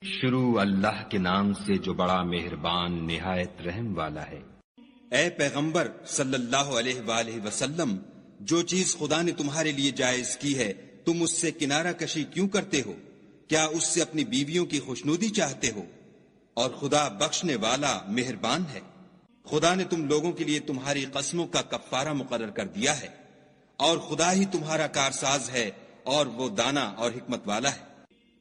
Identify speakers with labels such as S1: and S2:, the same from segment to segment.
S1: شروع اللہ کے نام سے جو بڑا مہربان نہایت رحم والا ہے۔
S2: اے پیغمبر صلی اللہ علیہ وآلہ وسلم، جو چیز خدا نے تمہارے لیے جائز کی ہے تم اس سے کنارہ کشی کیوں کرتے ہو؟ کیا اس سے اپنی بیویوں کی خوشنودی چاہتے ہو؟ اور خدا بخشنے والا مہربان ہے۔ خدا نے تم لوگوں کے لیے تمہاری قسموں کا کفارہ مقرر کر دیا ہے، اور خدا ہی تمہارا کارساز ہے، اور وہ دانا اور حکمت والا ہے۔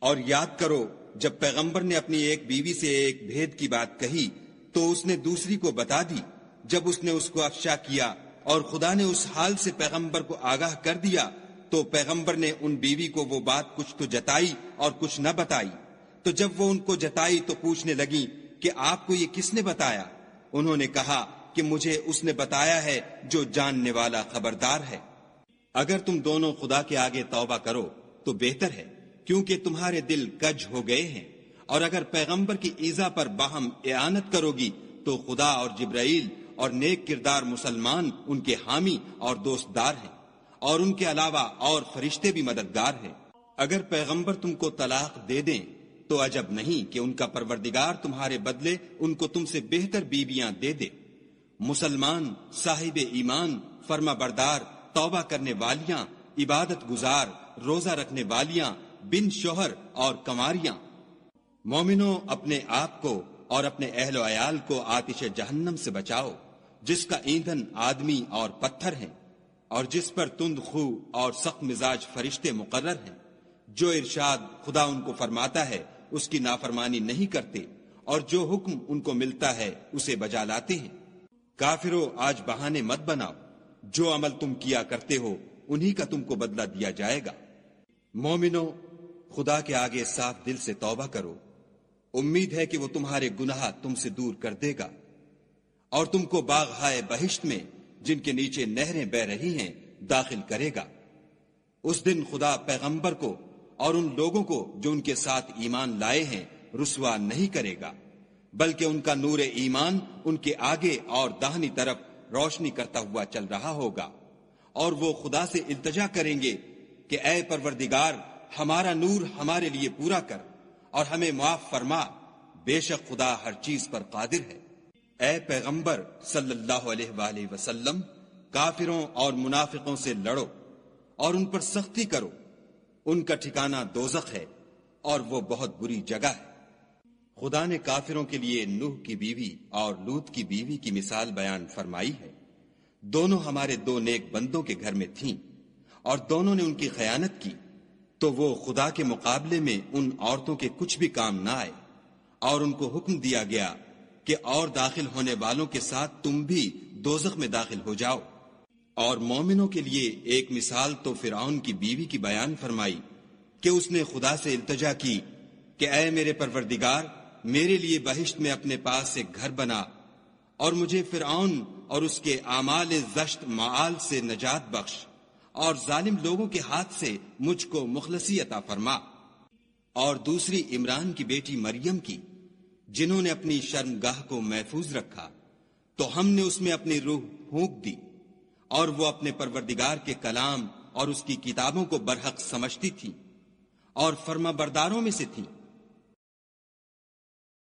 S2: اور یاد کرو جب پیغمبر نے اپنی ایک بیوی سے ایک بھید کی بات کہی تو اس نے دوسری کو بتا دی۔ جب اس نے اس کو افشا کیا اور خدا نے اس حال سے پیغمبر کو آگاہ کر دیا تو پیغمبر نے ان بیوی کو وہ بات کچھ تو جتائی اور کچھ نہ بتائی۔ تو جب وہ ان کو جتائی تو پوچھنے لگی کہ آپ کو یہ کس نے بتایا؟ انہوں نے کہا کہ مجھے اس نے بتایا ہے جو جاننے والا خبردار ہے۔ اگر تم دونوں خدا کے آگے توبہ کرو تو بہتر ہے، کیونکہ تمہارے دل کج ہو گئے ہیں، اور اگر پیغمبر کی ایذا پر باہم اعانت کرو گی تو خدا اور جبرائیل اور نیک کردار مسلمان ان کے حامی اور دوستدار ہیں، اور ان کے علاوہ اور فرشتے بھی مددگار ہیں۔ اگر پیغمبر تم کو طلاق دے دیں تو عجب نہیں کہ ان کا پروردگار تمہارے بدلے ان کو تم سے بہتر بیویاں دے دے۔ مسلمان، صاحب ایمان، فرما بردار، توبہ کرنے والیاں، عبادت گزار، روزہ رکھنے والیاں، بن شوہر اور کنواریاں۔ مومنوں، اپنے آپ کو اور اپنے اہل و عیال کو آتش جہنم سے بچاؤ، جس کا ایندھن آدمی اور پتھر ہیں، اور جس پر تند خو اور سخت مزاج فرشتے مقرر ہیں۔ جو ارشاد خدا ان کو فرماتا ہے اس کی نافرمانی نہیں کرتے، اور جو حکم ان کو ملتا ہے اسے بجا لاتے ہیں۔ کافروں، آج بہانے مت بناؤ، جو عمل تم کیا کرتے ہو انہی کا تم کو بدلہ دیا جائے گا۔ مومنوں، خدا کے آگے صاف دل سے توبہ کرو، امید ہے کہ وہ تمہارے گناہ تم سے دور کر دے گا، اور تم کو باغہائے بہشت میں جن کے نیچے نہریں بہ رہی ہیں داخل کرے گا۔ اس دن خدا پیغمبر کو اور ان لوگوں کو جو ان کے ساتھ ایمان لائے ہیں رسوا نہیں کرے گا، بلکہ ان کا نور ایمان ان کے آگے اور داہنی طرف روشنی کرتا ہوا چل رہا ہوگا، اور وہ خدا سے التجا کریں گے کہ اے پروردگار، ہمارا نور ہمارے لیے پورا کر اور ہمیں معاف فرما، بے شک خدا ہر چیز پر قادر ہے۔ اے پیغمبر صلی اللہ علیہ وآلہ وسلم، کافروں اور منافقوں سے لڑو اور ان پر سختی کرو، ان کا ٹھکانہ دوزخ ہے اور وہ بہت بری جگہ ہے۔ خدا نے کافروں کے لیے نوح کی بیوی اور لوط کی بیوی کی مثال بیان فرمائی ہے۔ دونوں ہمارے دو نیک بندوں کے گھر میں تھیں، اور دونوں نے ان کی خیانت کی، تو وہ خدا کے مقابلے میں ان عورتوں کے کچھ بھی کام نہ آئے، اور ان کو حکم دیا گیا کہ اور داخل ہونے والوں کے ساتھ تم بھی دوزخ میں داخل ہو جاؤ۔ اور مومنوں کے لیے ایک مثال تو فرعون کی بیوی کی بیان فرمائی کہ اس نے خدا سے التجا کی کہ اے میرے پروردگار، میرے لیے بہشت میں اپنے پاس ایک گھر بنا، اور مجھے فرعون اور اس کے اعمال زشت معال سے نجات بخش، اور ظالم لوگوں کے ہاتھ سے مجھ کو مخلصی عطا فرما۔ اور دوسری عمران کی بیٹی مریم کی، جنہوں نے اپنی شرمگاہ کو محفوظ رکھا تو ہم نے اس میں اپنی روح پھونک دی، اور وہ اپنے پروردگار کے کلام اور اس کی کتابوں کو برحق سمجھتی تھی اور فرما برداروں میں سے تھی۔